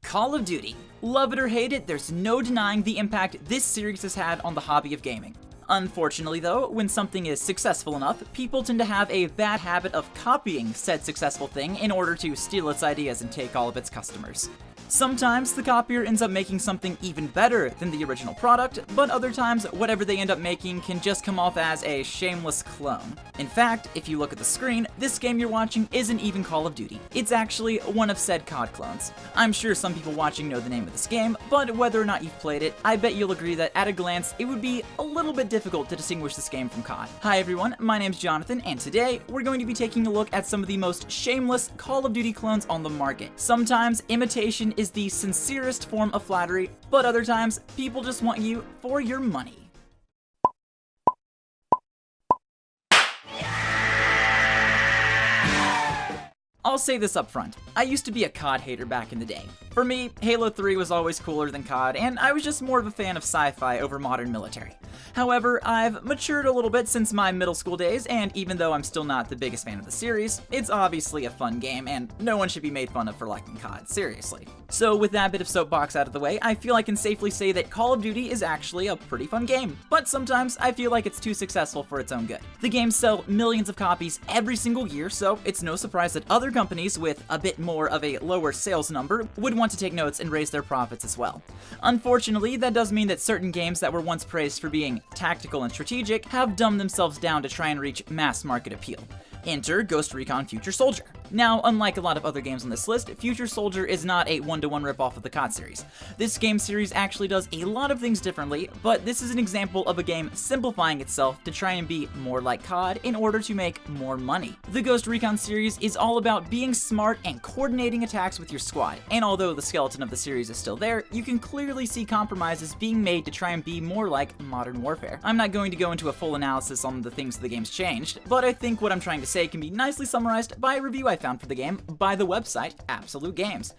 Call of Duty. Love it or hate it, there's no denying the impact this series has had on the hobby of gaming. Unfortunately though, when something is successful enough, people tend to have a bad habit of copying said successful thing in order to steal its ideas and take all of its customers. Sometimes the copier ends up making something even better than the original product, but other times whatever they end up making can just come off as a shameless clone. In fact, if you look at the screen, this game you're watching isn't even Call of Duty. It's actually one of said COD clones. I'm sure some people watching know the name of this game, but whether or not you've played it, I bet you'll agree that at a glance, it would be a little bit difficult to distinguish this game from COD. Hi everyone, my name's Jonathan, and today we're going to be taking a look at some of the most shameless Call of Duty clones on the market. Sometimes imitation is the sincerest form of flattery, but other times, people just want you for your money. I'll say this up front, I used to be a COD hater back in the day. For me, Halo 3 was always cooler than COD, and I was just more of a fan of sci-fi over modern military. However, I've matured a little bit since my middle school days, and even though I'm still not the biggest fan of the series, it's obviously a fun game, and no one should be made fun of for liking COD, seriously. So with that bit of soapbox out of the way, I feel I can safely say that Call of Duty is actually a pretty fun game, but sometimes I feel like it's too successful for its own good. The games sell millions of copies every single year, so it's no surprise that other companies with a bit more of a lower sales number would want to take notes and raise their profits as well. Unfortunately, that does mean that certain games that were once praised for being tactical and strategic have dumbed themselves down to try and reach mass market appeal. Enter Ghost Recon Future Soldier. Now, unlike a lot of other games on this list, Future Soldier is not a one-to-one ripoff of the COD series. This game series actually does a lot of things differently, but this is an example of a game simplifying itself to try and be more like COD in order to make more money. The Ghost Recon series is all about being smart and coordinating attacks with your squad, and although the skeleton of the series is still there, you can clearly see compromises being made to try and be more like Modern Warfare. I'm not going to go into a full analysis on the things the game's changed, but I think what I'm trying to say can be nicely summarized by a review I found for the game by the website Absolute Games.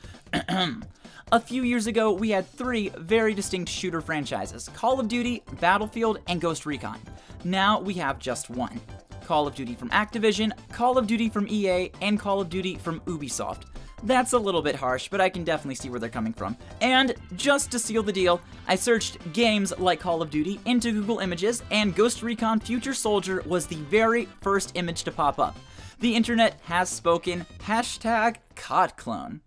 A few years ago, we had three very distinct shooter franchises: Call of Duty, Battlefield, and Ghost Recon. Now we have just one: Call of Duty from Activision, Call of Duty from EA, and Call of Duty from Ubisoft. That's a little bit harsh, but I can definitely see where they're coming from. And just to seal the deal, I searched games like Call of Duty into Google Images, and Ghost Recon Future Soldier was the very first image to pop up. The internet has spoken. Hashtag COD clone.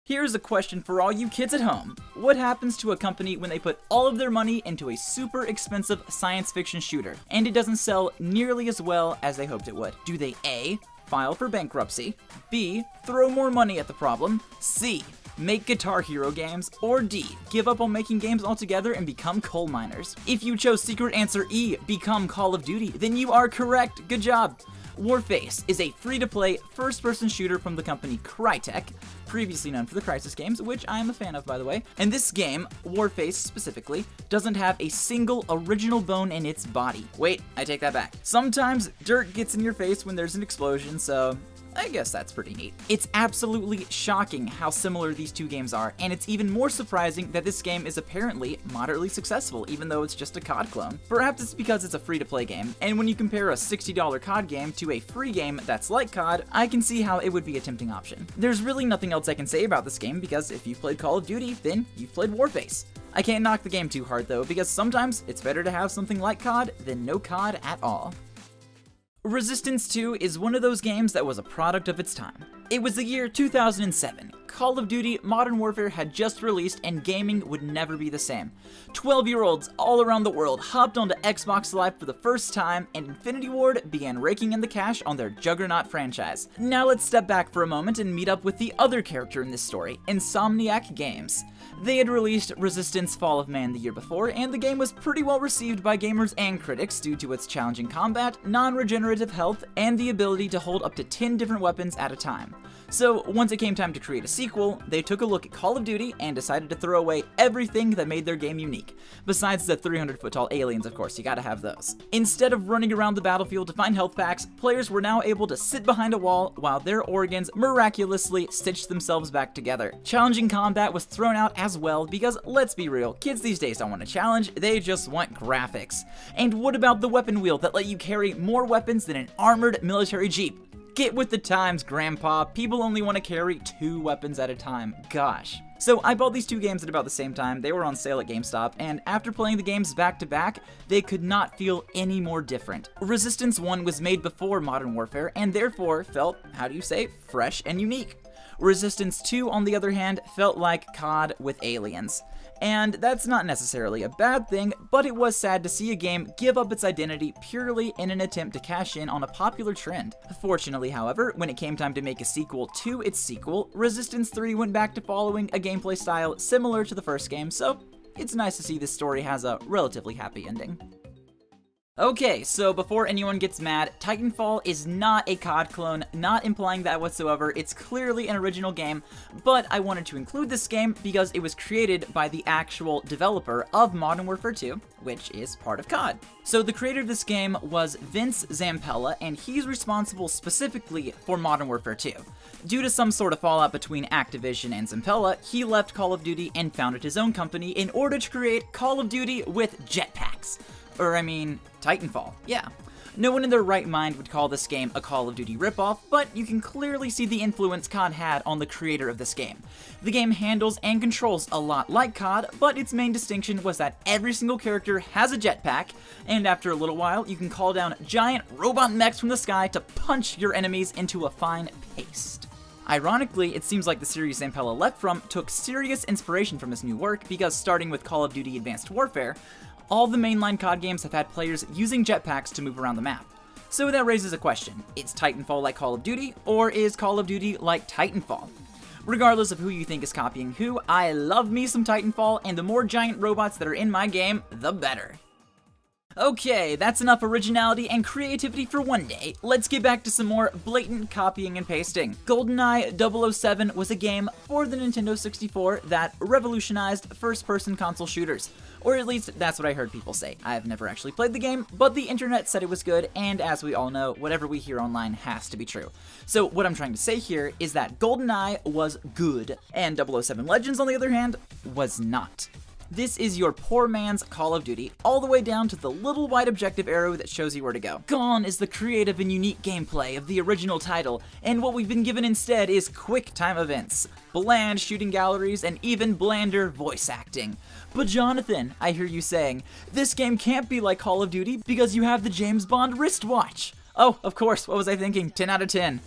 Here's a question for all you kids at home. What happens to a company when they put all of their money into a super expensive science fiction shooter, and it doesn't sell nearly as well as they hoped it would? Do they A, file for bankruptcy, B, throw more money at the problem, C, make Guitar Hero games, or D, give up on making games altogether and become coal miners? If you chose secret answer E, become Call of Duty, then you are correct. Good job. Warface is a free-to-play, first-person shooter from the company Crytek, previously known for the Crysis games, which I am a fan of, by the way. And this game, Warface specifically, doesn't have a single original bone in its body. Wait, I take that back. Sometimes dirt gets in your face when there's an explosion, so I guess that's pretty neat. It's absolutely shocking how similar these two games are, and it's even more surprising that this game is apparently moderately successful, even though it's just a COD clone. Perhaps it's because it's a free-to-play game, and when you compare a $60 COD game to a free game that's like COD, I can see how it would be a tempting option. There's really nothing else I can say about this game, because if you've played Call of Duty, then you've played Warface. I can't knock the game too hard though, because sometimes it's better to have something like COD than no COD at all. Resistance 2 is one of those games that was a product of its time. It was the year 2007. Call of Duty Modern Warfare had just released and gaming would never be the same. 12-year-olds all around the world hopped onto Xbox Live for the first time, and Infinity Ward began raking in the cash on their juggernaut franchise. Now let's step back for a moment and meet up with the other character in this story, Insomniac Games. They had released Resistance Fall of Man the year before, and the game was pretty well received by gamers and critics due to its challenging combat, non-regenerative health, and the ability to hold up to 10 different weapons at a time. So once it came time to create a sequel, they took a look at Call of Duty and decided to throw away everything that made their game unique. Besides the 300-foot tall aliens, of course, you gotta have those. Instead of running around the battlefield to find health packs, players were now able to sit behind a wall while their organs miraculously stitched themselves back together. Challenging combat was thrown out as well because, let's be real, kids these days don't want a challenge, they just want graphics. And what about the weapon wheel that let you carry more weapons than an armored military jeep? Get with the times, Grandpa. People only want to carry 2 weapons at a time. Gosh. So I bought these two games at about the same time. They were on sale at GameStop, and after playing the games back to back, they could not feel any more different. Resistance 1 was made before Modern Warfare, and therefore felt, fresh and unique. Resistance 2, on the other hand, felt like COD with aliens. And that's not necessarily a bad thing, but it was sad to see a game give up its identity purely in an attempt to cash in on a popular trend. Fortunately, however, when it came time to make a sequel to its sequel, Resistance 3 went back to following a gameplay style similar to the first game, so it's nice to see this story has a relatively happy ending. Okay, so before anyone gets mad, Titanfall is not a COD clone, not implying that whatsoever. It's clearly an original game, but I wanted to include this game because it was created by the actual developer of Modern Warfare 2, which is part of COD. So the creator of this game was Vince Zampella, and he's responsible specifically for Modern Warfare 2. Due to some sort of fallout between Activision and Zampella, he left Call of Duty and founded his own company in order to create Call of Duty with jetpacks. Titanfall, yeah. No one in their right mind would call this game a Call of Duty ripoff, but you can clearly see the influence COD had on the creator of this game. The game handles and controls a lot like COD, but its main distinction was that every single character has a jetpack, and after a little while, you can call down giant robot mechs from the sky to punch your enemies into a fine paste. Ironically, it seems like the series Zampella left from took serious inspiration from his new work, because starting with Call of Duty Advanced Warfare, all the mainline COD games have had players using jetpacks to move around the map. So that raises a question. Is Titanfall like Call of Duty, or is Call of Duty like Titanfall? Regardless of who you think is copying who, I love me some Titanfall, and the more giant robots that are in my game, the better. Okay, that's enough originality and creativity for one day. Let's get back to some more blatant copying and pasting. GoldenEye 007 was a game for the Nintendo 64 that revolutionized first-person console shooters. Or at least, that's what I heard people say. I've never actually played the game, but the internet said it was good, and as we all know, whatever we hear online has to be true. So what I'm trying to say here is that GoldenEye was good, and 007 Legends, on the other hand, was not. This is your poor man's Call of Duty, all the way down to the little white objective arrow that shows you where to go. Gone is the creative and unique gameplay of the original title, and what we've been given instead is quick time events, bland shooting galleries, and even blander voice acting. But Jonathan, I hear you saying, this game can't be like Call of Duty because you have the James Bond wristwatch. Oh, of course, what was I thinking? 10 out of 10.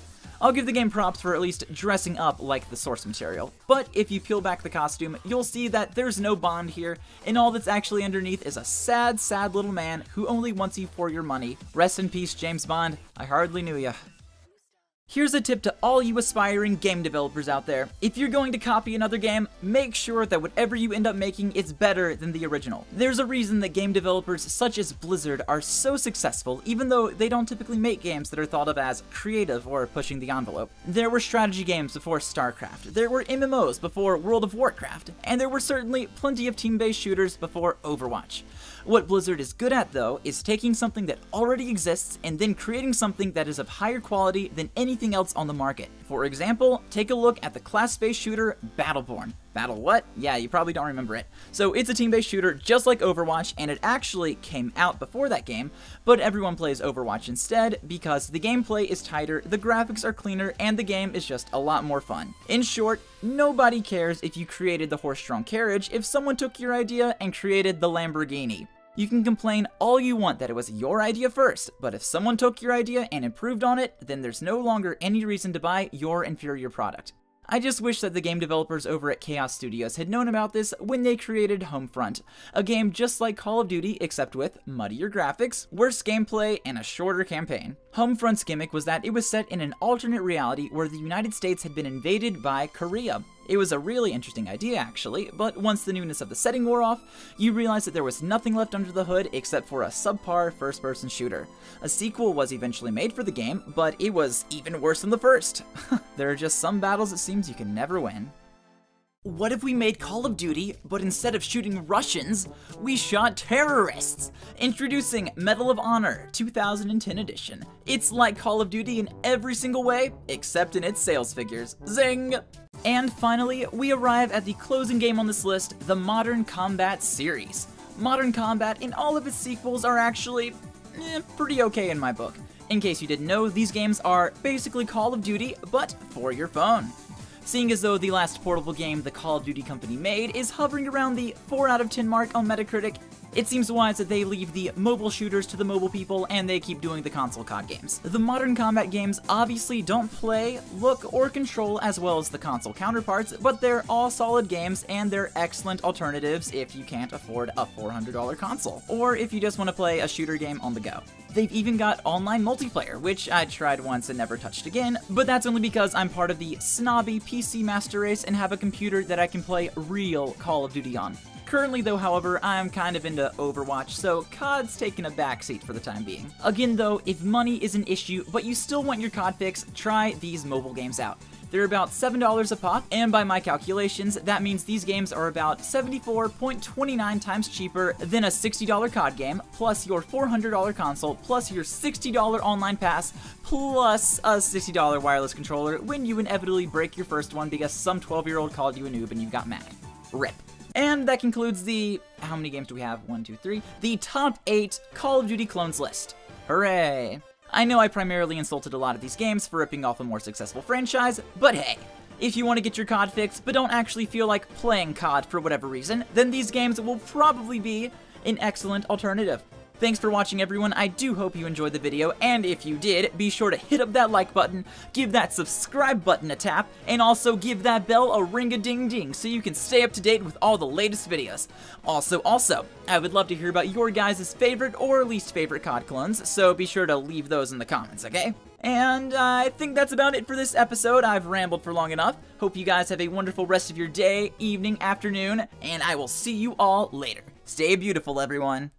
I'll give the game props for at least dressing up like the source material, but if you peel back the costume, you'll see that there's no Bond here, and all that's actually underneath is a sad, sad little man who only wants you for your money. Rest in peace, James Bond. I hardly knew ya. Here's a tip to all you aspiring game developers out there. If you're going to copy another game, make sure that whatever you end up making is better than the original. There's a reason that game developers such as Blizzard are so successful, even though they don't typically make games that are thought of as creative or pushing the envelope. There were strategy games before StarCraft, there were MMOs before World of Warcraft, and there were certainly plenty of team-based shooters before Overwatch. What Blizzard is good at, though, is taking something that already exists and then creating something that is of higher quality than anything else on the market. For example, take a look at the class-based shooter Battleborn. Battle what? Yeah, you probably don't remember it. So it's a team-based shooter just like Overwatch, and it actually came out before that game, but everyone plays Overwatch instead because the gameplay is tighter, the graphics are cleaner, and the game is just a lot more fun. In short, nobody cares if you created the horse-drawn carriage if someone took your idea and created the Lamborghini. You can complain all you want that it was your idea first, but if someone took your idea and improved on it, then there's no longer any reason to buy your inferior product. I just wish that the game developers over at Chaos Studios had known about this when they created Homefront, a game just like Call of Duty except with muddier graphics, worse gameplay, and a shorter campaign. Homefront's gimmick was that it was set in an alternate reality where the United States had been invaded by Korea. It was a really interesting idea actually, but once the newness of the setting wore off, you realized that there was nothing left under the hood except for a subpar first-person shooter. A sequel was eventually made for the game, but it was even worse than the first. There are just some battles it seems you can never win. What if we made Call of Duty, but instead of shooting Russians, we shot terrorists? Introducing Medal of Honor 2010 edition. It's like Call of Duty in every single way, except in its sales figures. Zing! And finally, we arrive at the closing game on this list, the Modern Combat series. Modern Combat and all of its sequels are actually pretty okay in my book. In case you didn't know, these games are basically Call of Duty, but for your phone. seeing as though the last portable game the Call of Duty company made is hovering around the 4 out of 10 mark on Metacritic. It seems wise that they leave the mobile shooters to the mobile people and they keep doing the console COD games. The modern combat games obviously don't play, look, or control as well as the console counterparts, but they're all solid games and they're excellent alternatives if you can't afford a $400 console, or if you just want to play a shooter game on the go. They've even got online multiplayer, which I tried once and never touched again, but that's only because I'm part of the snobby PC master race and have a computer that I can play real Call of Duty on. Currently though, however, I'm kind of into Overwatch, so COD's taking a backseat for the time being. Again though, if money is an issue, but you still want your COD fix, try these mobile games out. They're about $7 a pop, and by my calculations, that means these games are about 74.29 times cheaper than a $60 COD game, plus your $400 console, plus your $60 online pass, plus a $60 wireless controller when you inevitably break your first one because some 12-year-old called you a noob and you got mad. RIP. And that concludes the, how many games do we have? 1, 2, 3. The top 8 Call of Duty clones list. Hooray! I know I primarily insulted a lot of these games for ripping off a more successful franchise, but hey, if you want to get your COD fix but don't actually feel like playing COD for whatever reason, then these games will probably be an excellent alternative. Thanks for watching, everyone. I do hope you enjoyed the video, and if you did, be sure to hit up that like button, give that subscribe button a tap, and also give that bell a ring-a-ding-ding so you can stay up to date with all the latest videos. Also, I would love to hear about your guys' favorite or least favorite COD clones, so be sure to leave those in the comments, okay? And I think that's about it for this episode. I've rambled for long enough. Hope you guys have a wonderful rest of your day, evening, afternoon, and I will see you all later. Stay beautiful, everyone.